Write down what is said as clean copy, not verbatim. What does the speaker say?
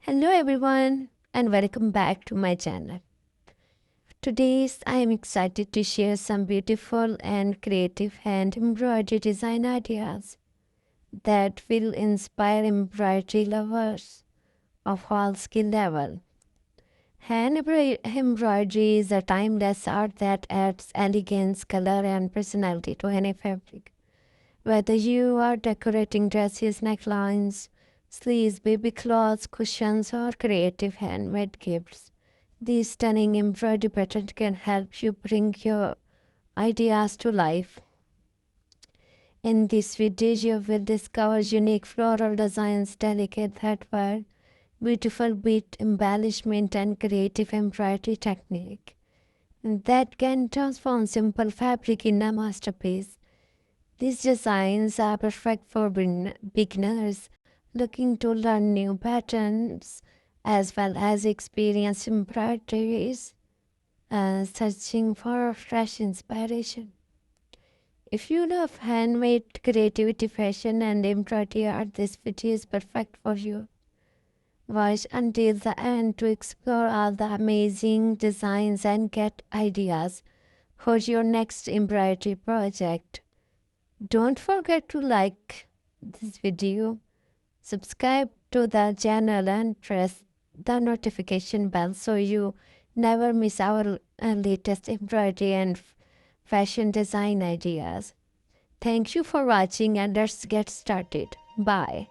Hello everyone and welcome back to my channel. Today I am excited to share some beautiful and creative hand embroidery design ideas that will inspire embroidery lovers of all skill level. Embroidery is a timeless art that adds elegance, color and personality to any fabric. Whether you are decorating dresses, necklines, sleeves, baby clothes, cushions, or creative handmade gifts, these stunning embroidery patterns can help you bring your ideas to life. In this video, you will discover unique floral designs, delicate threadwork, beautiful bead embellishment, and creative embroidery technique that can transform simple fabric in a masterpiece. These designs are perfect for beginners looking to learn new patterns as well as experience embroideries and searching for fresh inspiration. If you love handmade creativity, fashion, and embroidery art, this video is perfect for you. Watch until the end to explore all the amazing designs and get ideas for your next embroidery project. Don't forget to like this video, subscribe to the channel and press the notification bell so you never miss our latest embroidery and fashion design ideas. Thank you for watching and let's get started. Bye.